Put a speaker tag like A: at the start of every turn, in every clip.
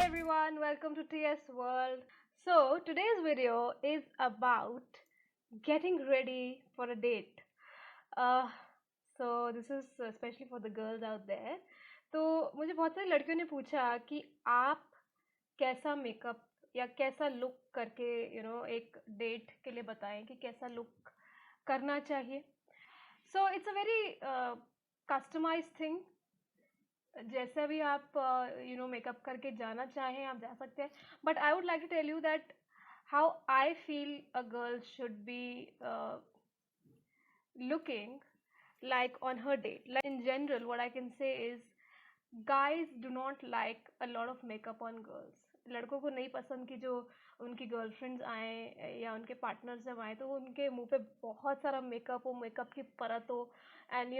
A: everyone, welcome to TS World. So today's video is about getting ready for a date. Uh, so this is especially for the girls out there. तो मुझे बहुत सारी लड़कियों ने पूछा कि आप कैसा मेकअप या कैसा लुक करके एक डेट के लिए बताएं कि कैसा लुक करना चाहिए. So it's a very customized thing. जैसा भी आप मेकअप करके जाना चाहें आप जा सकते हैं, but I would like to tell you that how I feel a girl should be looking like on her date. Like in general, what I can say is guys do not like a lot of makeup on girls. लड़कों को नहीं पसंद कि जो उनकी girlfriends आए या उनके पार्टनर जब आए तो उनके मुंह पे बहुत सारा मेकअप हो, मेकअप की परत हो, and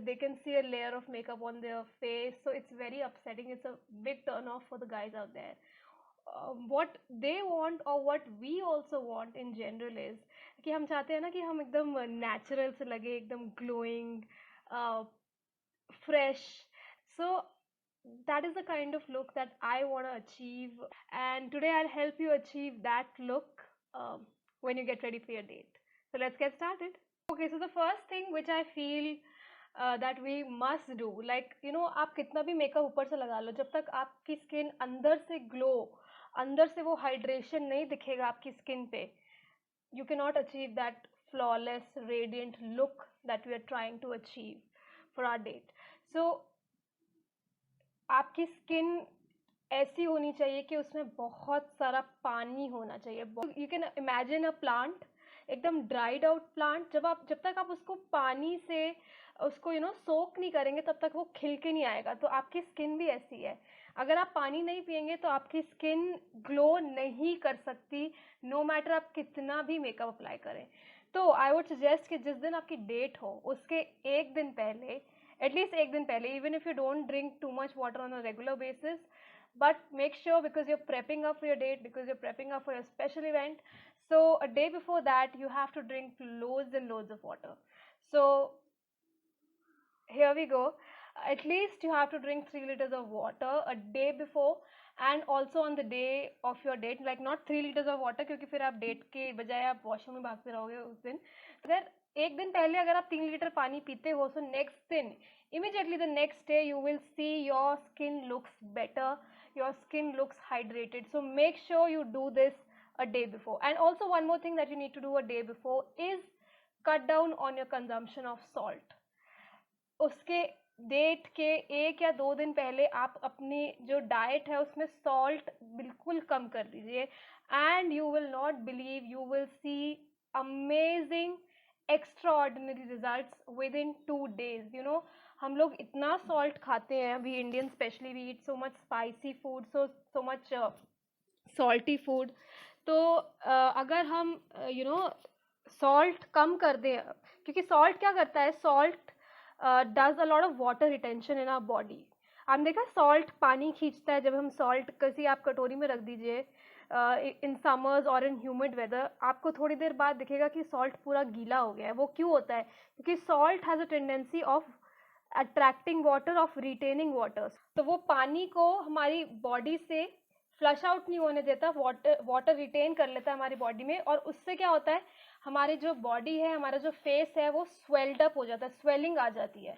A: they can see a layer of makeup on their face, so it's very upsetting. It's a big turn off for the guys out there. What they want or what we also want in general is कि हम चाहते हैं ना कि हम एकदम natural से लगे, एकदम glowing, fresh. So that is the kind of look that I want to achieve, and today I'll help you achieve that look when you get ready for your date. So let's get started. Okay, so the first thing which I feel that we must do, like आप कितना भी makeup ऊपर से लगा लो, जब तक आपकी skin अंदर से ग्लो, अंदर से वो हाइड्रेशन नहीं दिखेगा आपकी स्किन पे, you cannot achieve that flawless radiant look that we are trying to achieve for our date. So आपकी स्किन ऐसी होनी चाहिए कि उसमें बहुत सारा पानी होना चाहिए. You can imagine a plant, एकदम ड्राइड आउट प्लांट. जब तक आप उसको पानी से उसको सोक नहीं करेंगे तब तक वो खिल के नहीं आएगा. तो आपकी स्किन भी ऐसी है. अगर आप पानी नहीं पियेंगे तो आपकी स्किन ग्लो नहीं कर सकती, नो मैटर आप कितना भी मेकअप अप्लाई करें. तो आई वुड सजेस्ट कि जिस दिन आपकी डेट हो उसके एक दिन पहले, एटलीस्ट एक दिन पहले, even if you don't drink too much water on a regular basis, but make sure, because you're prepping up for your date, because you're prepping up for your special event, so a day before that you have to drink loads and loads of water. So here we go. At least you have to drink 3 liters of water a day before, and also on the day of your date. Like not 3 liters of water, क्योंकि फिर आप date के बजाय आप washroom में भागते रहोगे उस दिन. अगर एक दिन पहले अगर आप 3 लीटर पानी पीते हो, so next दिन, immediately the next day you will see your skin looks better, your skin looks hydrated. So make sure you do this a day before. And also one more thing that you need to do a day before is cut down on your consumption of salt. उसके date के 1 या 2 दिन पहले आप अपनी जो diet है उसमें सॉल्ट बिल्कुल कम कर दीजिए, and you will not believe, you will see amazing extraordinary results within 2 days. हम लोग इतना सॉल्ट खाते हैं अभी, Indian specially, we eat so much spicy food, so much salty food. तो अगर हम सॉल्ट कम कर दें, क्योंकि सॉल्ट क्या करता है, salt does a lot of water retention in our body. आपने देखा सॉल्ट पानी खींचता है. जब हम सॉल्ट किसी आप कटोरी में रख दीजिए इन समर्स और इन ह्यूमिड वेदर, आपको थोड़ी देर बाद दिखेगा कि सॉल्ट पूरा गीला हो गया है. वो क्यों होता है? क्योंकि salt has a tendency of attracting water, of retaining water. तो वो पानी को हमारी बॉडी से फ्लश आउट नहीं होने देता, वाटर रिटेन कर लेता है हमारी बॉडी में, और उससे क्या होता है, हमारी जो बॉडी है, हमारा जो फेस है, वो स्वेल्ड अप हो जाता है, स्वेलिंग आ जाती है.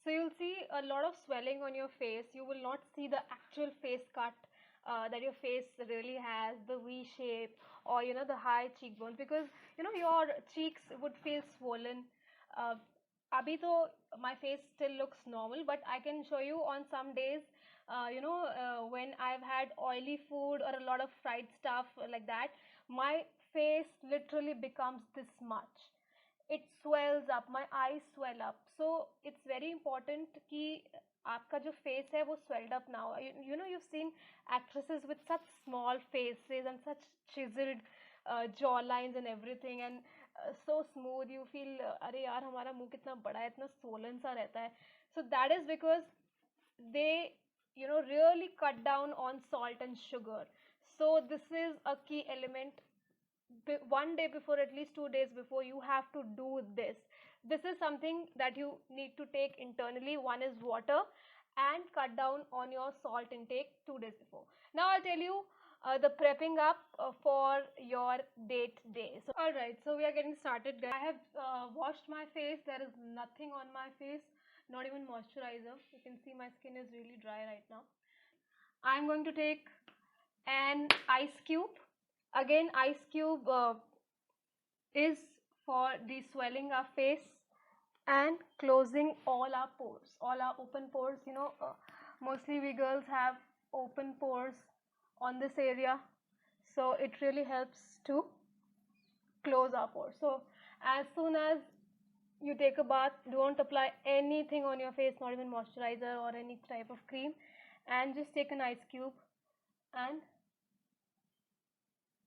A: So you'll see a lot of swelling on your face. You will not see the actual face cut that your face really has, the V shape, or the high cheekbones, because your cheeks would feel swollen. Abhi to my face still looks normal, but I can show you on some days, when I've had oily food or a lot of fried stuff like that, my face literally becomes this much. It swells up, my eyes swell up. So it's very important कि आपका जो face है वो swelled up now. You've seen actresses with such small faces and such chiseled jaw lines and everything, and so smooth. You feel अरे यार हमारा मुंह कितना बड़ा है, इतना swollen सा रहता है. So that is because they really cut down on salt and sugar. So this is a key element. One day before, at least 2 days before, you have to do this. This is something that you need to take internally. One is water, and cut down on your salt intake 2 days before. Now I'll tell you the prepping up for your date day. So alright, so we are getting started, guys. I have washed my face. There is nothing on my face, not even moisturizer. You can see my skin is really dry right now. I'm going to take an ice cube. Again, ice cube is for the swelling our face and closing all our pores, all our open pores. Mostly we girls have open pores on this area, so it really helps to close our pores. So as soon as you take a bath, don't apply anything on your face, not even moisturizer or any type of cream, and just take an ice cube and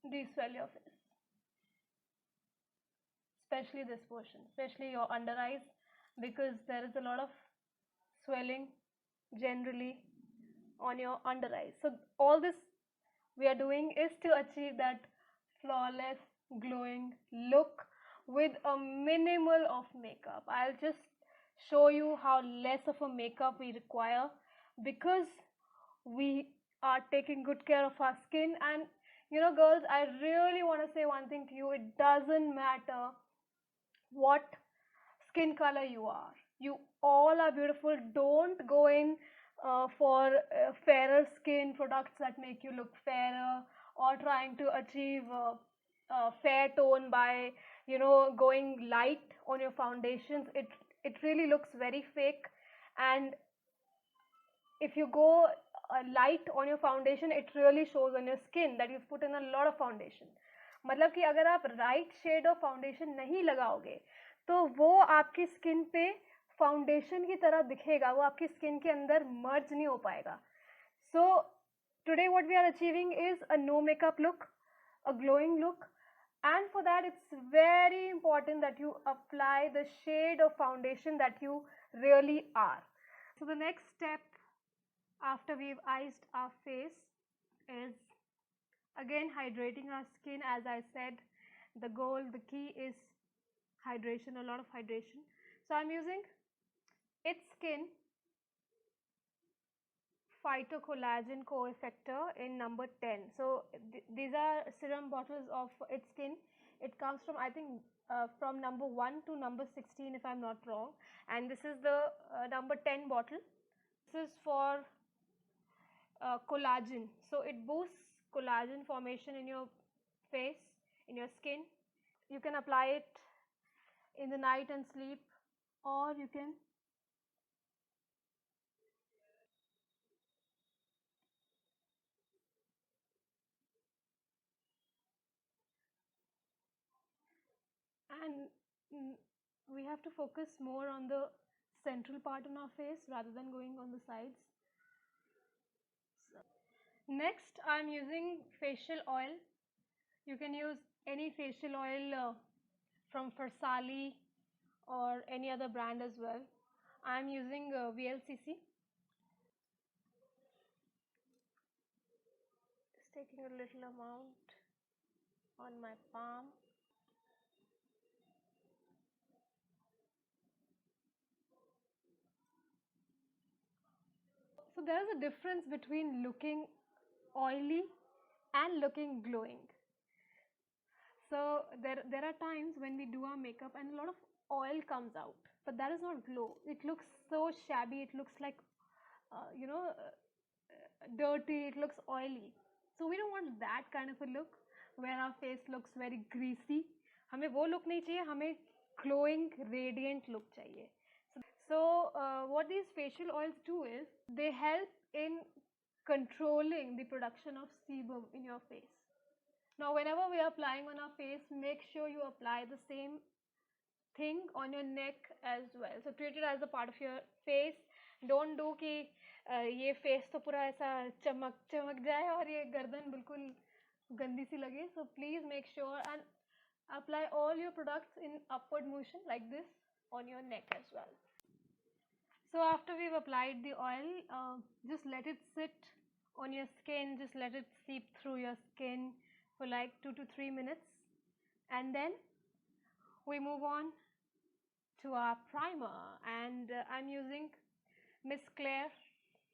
A: de-swell your face, especially this portion, especially your under eyes, because there is a lot of swelling generally on your under eyes. So all this we are doing is to achieve that flawless glowing look with a minimal of makeup. I'll just show you how less of a makeup we require, because we are taking good care of our skin. And girls, I really want to say one thing to you. It doesn't matter what skin color you are, you all are beautiful. Don't go in for fairer skin products that make you look fairer, or trying to achieve fair tone by going light on your foundations. It really looks very fake. And if you go light on your foundation, it really shows on your skin that you've put in a lot of foundation. मतलब कि अगर आप right shade of foundation नहीं लगाओगे तो वो आपकी skin पे फाउंडेशन की तरह दिखेगा, वो आपकी स्किन के अंदर मर्ज नहीं हो पाएगा. So today what we are achieving is a no makeup look, a glowing look, and for that it's very important that you apply the shade of foundation that you really are. So the next step after we've iced our face is again hydrating our skin. As I said, the goal, the key is hydration, a lot of hydration. So I'm using It's Skin Phytocollagen Co-Effector in number 10. So these are serum bottles of It's Skin. It comes from, I think, from number 1 to number 16 if I'm not wrong, and this is the number 10 bottle. This is for collagen, so it boosts collagen formation in your face, in your skin. You can apply it in the night and sleep, or you can and we have to focus more on the central part on our face rather than going on the sides. So, next I'm using facial oil. You can use any facial oil from Farsali or any other brand as well. I'm using VLCC. Just taking a little amount on my palm. So there is a difference between looking oily and looking glowing. So there are times when we do our makeup and a lot of oil comes out, but that is not glow. It looks so shabby. It looks like dirty. It looks oily. So we don't want that kind of a look where our face looks very greasy. हमें वो look नहीं चाहिए. हमें glowing, radiant look चाहिए. So what these facial oils do is they help in controlling the production of sebum in your face. Now whenever we are applying on our face, make sure you apply the same thing on your neck as well. So treat it as a part of your face. Don't do कि ये face तो पूरा ऐसा चमक जाए और ये गर्दन बिल्कुल गंदी सी लगे. So please make sure and apply all your products in upward motion like this on your neck as well. So after we've applied the oil, just let it sit on your skin, just let it seep through your skin for like 2 to 3 minutes, and then we move on to our primer. And I'm using Miss Claire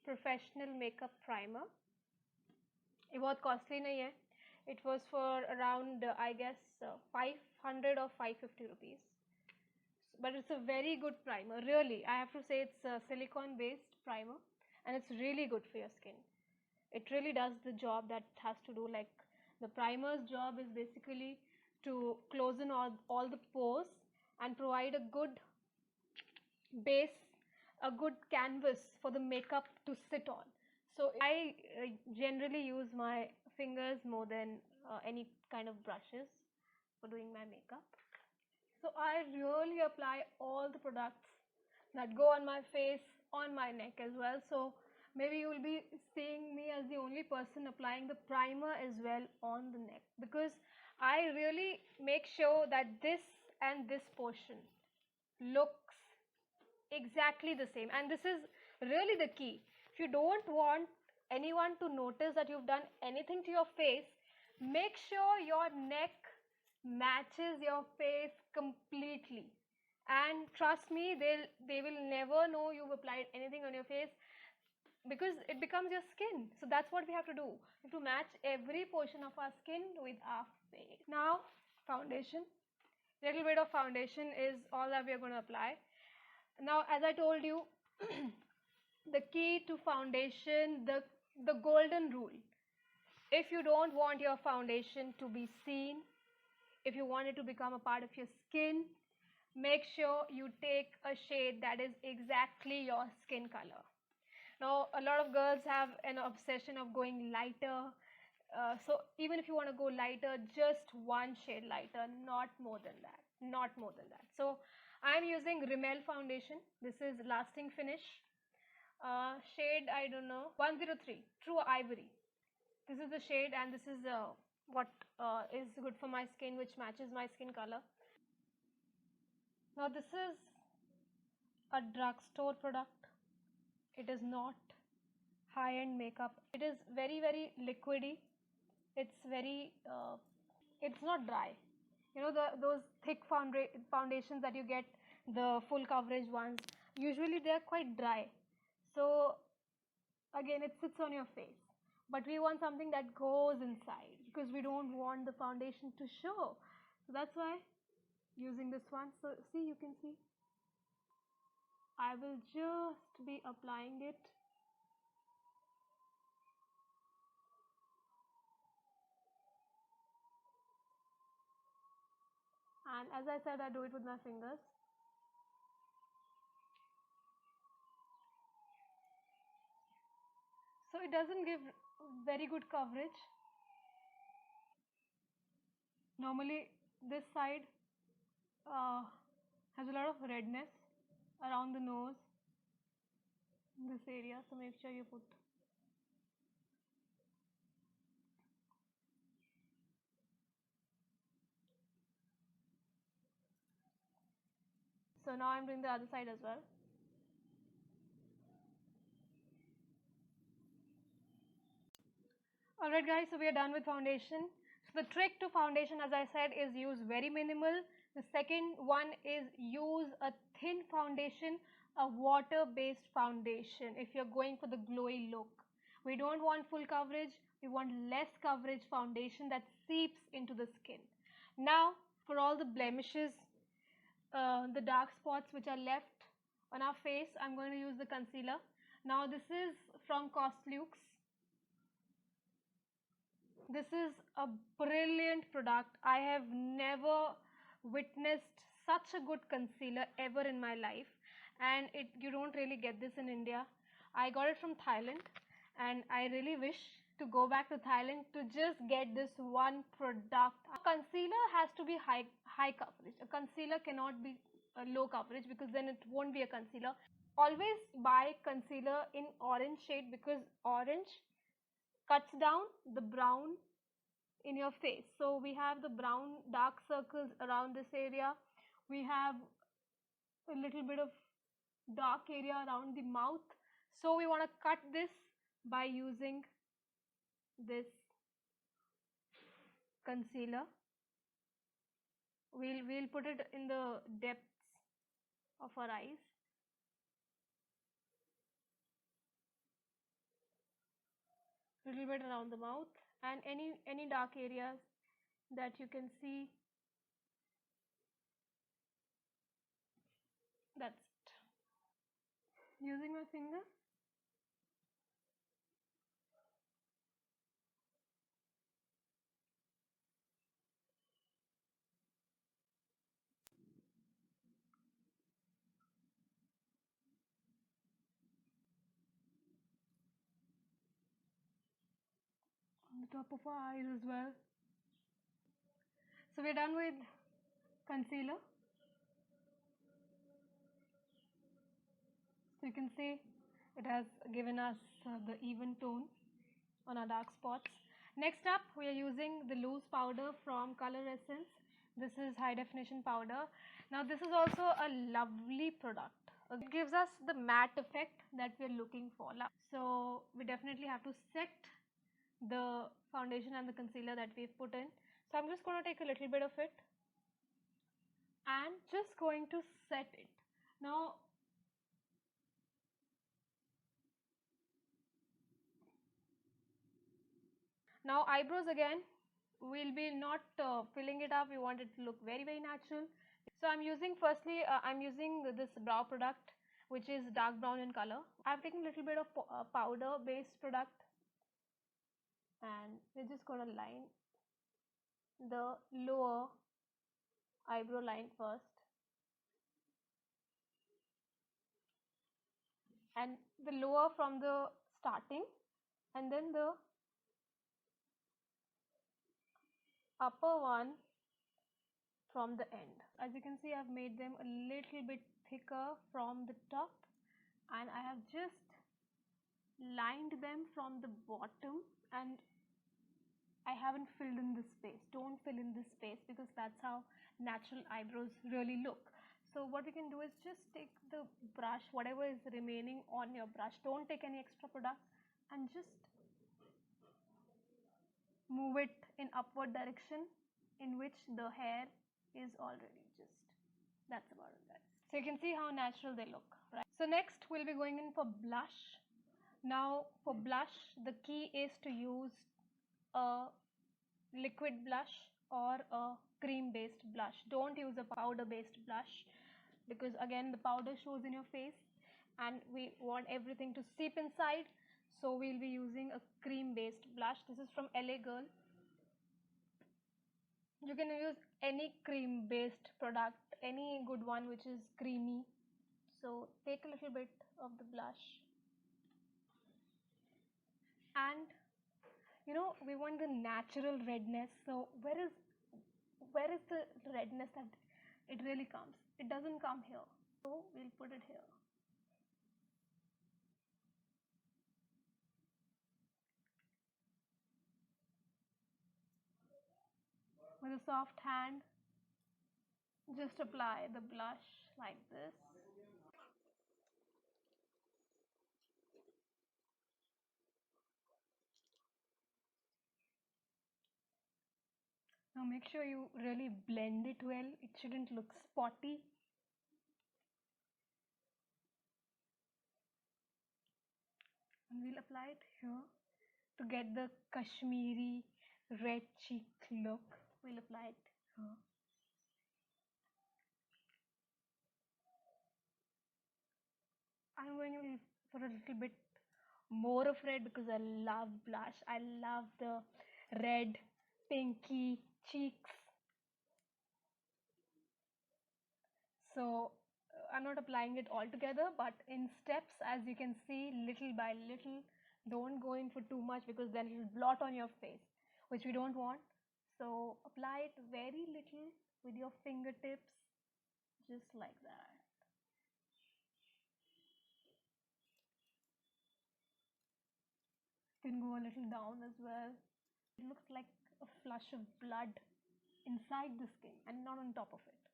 A: professional makeup primer. ये बहुत costly नहीं है, it was for around I guess 500 or 550 rupees, but it's a very good primer, really. I have to say it's a silicone based primer and it's really good for your skin. It really does the job that it has to do. Like, the primer's job is basically to close in all the pores and provide a good base, a good canvas for the makeup to sit on. So I generally use my fingers more than any kind of brushes for doing my makeup. So I really apply all the products that go on my face, on my neck as well. So maybe you will be seeing me as the only person applying the primer as well on the neck, because I really make sure that this and this portion looks exactly the same, and this is really the key. If you don't want anyone to notice that you've done anything to your face, make sure your neck matches your face completely, and trust me, they will never know you've applied anything on your face, because it becomes your skin. So that's what we have to do. We have to match every portion of our skin with our face. Now, foundation. Little bit of foundation is all that we are going to apply. Now, as I told you, the key to foundation, the golden rule. If you don't want your foundation to be seen, if you want it to become a part of your skin, make sure you take a shade that is exactly your skin color. Now, a lot of girls have an obsession of going lighter. So even if you want to go lighter, just one shade lighter, not more than that. Not more than that. So I'm using Rimmel foundation. This is lasting finish. Shade, I don't know, 103, True Ivory. This is the shade, and this is what is good for my skin, which matches my skin color. Now this is a drugstore product. It is not high-end makeup. It is very, very liquidy. It's very, it's not dry. You know, those thick foundations that you get, the full coverage ones, usually they are quite dry. So again, it sits on your face. But we want something that goes inside, because we don't want the foundation to show. So that's why using this one. So see, you can see, I will just be applying it. And as I said, I do it with my fingers. So it doesn't give very good coverage. Normally this side has a lot of redness around the nose, this area, so make sure you put. So now I'm doing the other side as well. Alright guys, so we are done with foundation. So the trick to foundation, as I said, is use very minimal. The second one is use a thin foundation, a water based foundation if you're going for the glowy look. We don't want full coverage, we want less coverage foundation that seeps into the skin. Now for all the blemishes, the dark spots which are left on our face, I'm going to use the concealer. Now this is from Costlukes. This is a brilliant product. I have never witnessed such a good concealer ever in my life, and you don't really get this in India. I got it from Thailand, and I really wish to go back to Thailand to just get this one product. A concealer has to be high coverage. A concealer cannot be low coverage, because then it won't be a concealer. Always buy concealer in orange shade, because orange cuts down the brown in your face. So we have the brown dark circles around this area. We have a little bit of dark area around the mouth. So we want to cut this by using this concealer. We'll put it in the depths of our eyes. little bit around the mouth and any dark areas that you can see. That's it. Using my finger. On the top of our eyes as well. So we're done with concealer. So you can see it has given us the even tone on our dark spots. Next up, we are using the loose powder from Color Essence. This is high definition powder. Now this is also a lovely product. It gives us the matte effect that we are looking for. So we definitely have to set the foundation and the concealer that we've put in. So I'm just going to take a little bit of it and just going to set it. Now eyebrows again, we'll be not filling it up. We want it to look very natural. So I'm using I'm using this brow product which is dark brown in color. I've taken a little bit of powder based product and we're just going to line the lower eyebrow line first and the lower from the starting and then the upper one from the end. As you can see, I've made them a little bit thicker from the top and I have just lined them from the bottom and I haven't filled in this space. Don't fill in this space because that's how natural eyebrows really look. So what we can do is just take the brush, whatever is remaining on your brush, don't take any extra product and just move it in upward direction in which the hair is already that's about it, guys. So you can see how natural they look, right? So next we'll be going in for blush. Now for blush, the key is to use a liquid blush or a cream based blush. Don't use a powder based blush because again the powder shows in your face and we want everything to seep inside. So we'll be using a cream based blush. This is from LA Girl. You can use any cream based product, any good one which is creamy. So take a little bit of the blush and we want the natural redness. So where is the redness that it really comes? It doesn't come here, so we'll put it here. With a soft hand, just apply the blush like this. Now make sure you really blend it well. It shouldn't look spotty. And we'll apply it here to get the Kashmiri red cheek look. We'll apply it here. I'm going for a little bit more of red because I love blush. I love the red pinky cheeks. So I'm not applying it all together but in steps, as you can see, little by little. Don't go in for too much because then it will blot on your face, which we don't want. So apply it very little with your fingertips, just like that. You can go a little down as well. It looks like a flush of blood inside the skin and not on top of it.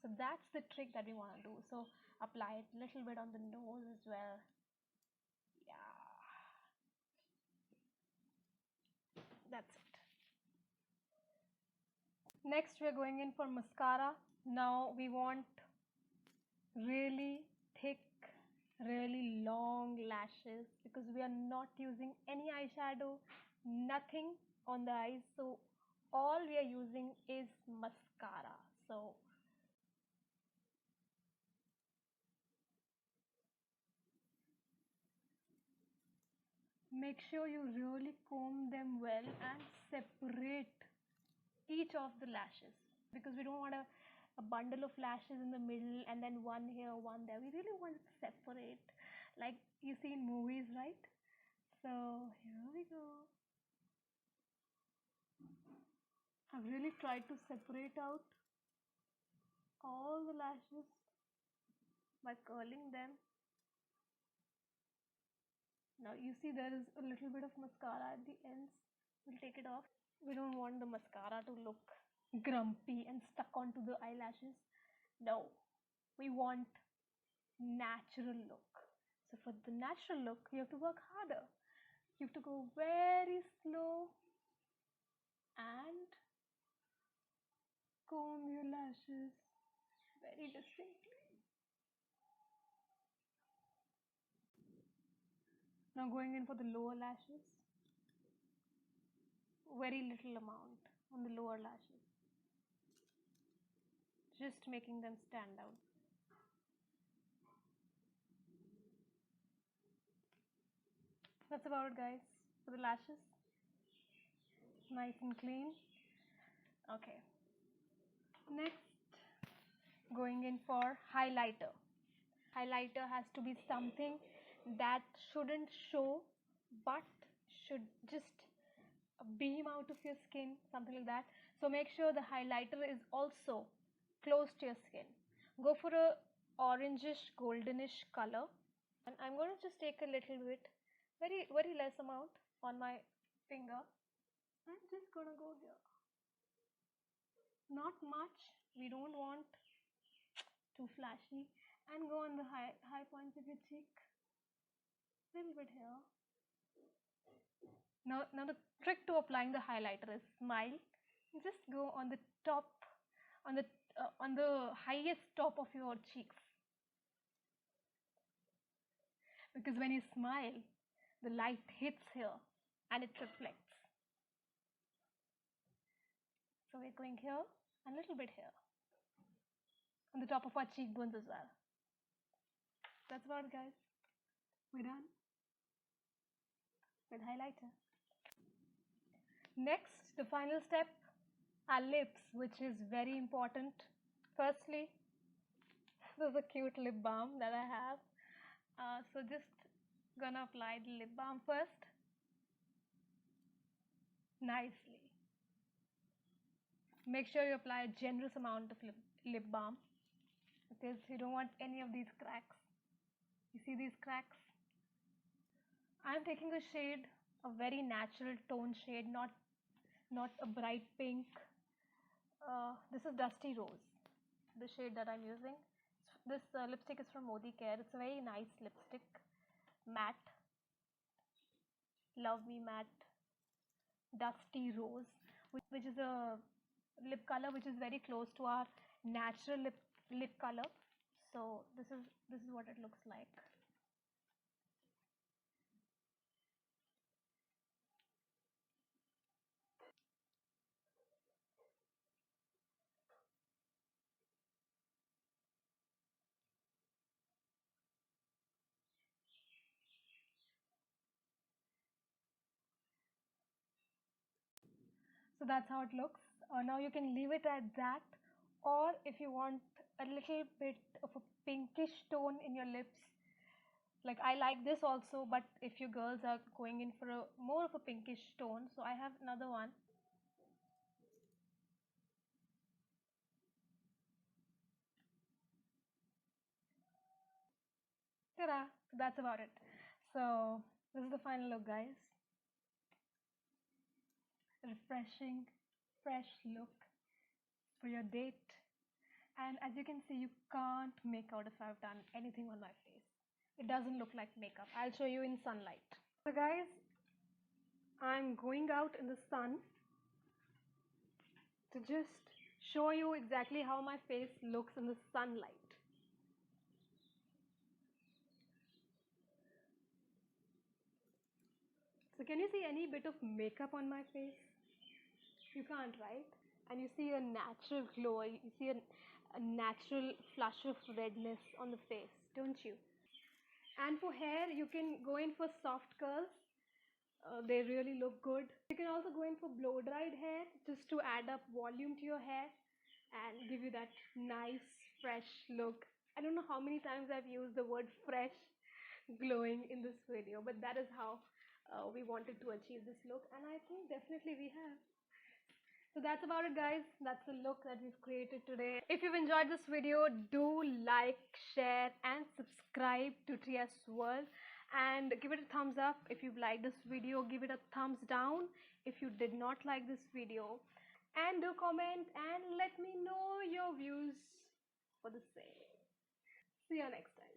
A: So that's the trick that we want to do. So apply it a little bit on the nose as well. Yeah, that's it. Next we're going in for mascara. Now we want really thick really long lashes because we are not using any eyeshadow, nothing on the eyes. So all we are using is mascara. So make sure you really comb them well and separate each of the lashes because we don't want a bundle of lashes in the middle and then one here, one there. We really want to separate like you see in movies, right? So here we go. I've really tried to separate out all the lashes by curling them. Now you see there is a little bit of mascara at the ends. We'll take it off. We don't want the mascara to look grumpy and stuck onto the eyelashes. No, we want natural look. So for the natural look, you have to work harder. You have to go very slow and comb your lashes very distinctly. Now going in for the lower lashes, very little amount on the lower lashes, just making them stand out. That's about it, guys, for the lashes. Nice and clean. Okay, next going in for highlighter. Highlighter has to be something that shouldn't show but should just beam out of your skin, something like that. So make sure the highlighter is also close to your skin. Go for a orangish goldenish color, and I'm going to just take a little bit, very less amount on my finger. I'm just gonna go here, not much, we don't want too flashy, and go on the high points of your cheek, little bit here. Now the trick to applying the highlighter is smile. Just go on the top, on the highest top of your cheeks, because when you smile, the light hits here and it reflects. So we're going here and a little bit here, on the top of our cheekbones as well. That's about it, guys. We're done with highlighter. Next, the final step, our lips, which is very important. Firstly, this is a cute lip balm that I have. So just gonna apply the lip balm first, nicely. Make sure you apply a generous amount of lip balm because you don't want any of these cracks. You see these cracks? I'm taking a shade, a very natural tone shade, not a bright pink. This is Dusty Rose, the shade that I'm using. This lipstick is from Modi Care. It's a very nice lipstick, matte, Love Me Matte, Dusty Rose, which is a lip color which is very close to our natural lip color. So this is what it looks like. So that's how it looks. Now you can leave it at that, or if you want a little bit of a pinkish tone in your lips, like I like this also, but if you girls are going in for a more of a pinkish tone, so I have another one. Ta-da! So that's about it. So this is the final look, guys. Refreshing, fresh look for your date. And as you can see, you can't make out if I've done anything on my face. It doesn't look like makeup. I'll show you in sunlight. So guys, I'm going out in the sun to just show you exactly how my face looks in the sunlight. So can you see any bit of makeup on my face? You can't, right? And you see a natural glow, you see a natural flush of redness on the face, don't you? And for hair, you can go in for soft curls. They really look good. You can also go in for blow dried hair just to add up volume to your hair and give you that nice fresh look. I don't know how many times I've used the word fresh, glowing in this video, but that is how we wanted to achieve this look, and I think definitely we have. So that's about it, guys. That's the look that we've created today. If you've enjoyed this video, do like, share and subscribe to TS World, and give it a thumbs up. If you've liked this video, give it a thumbs down if you did not like this video, and do comment and let me know your views for the same. See you next time.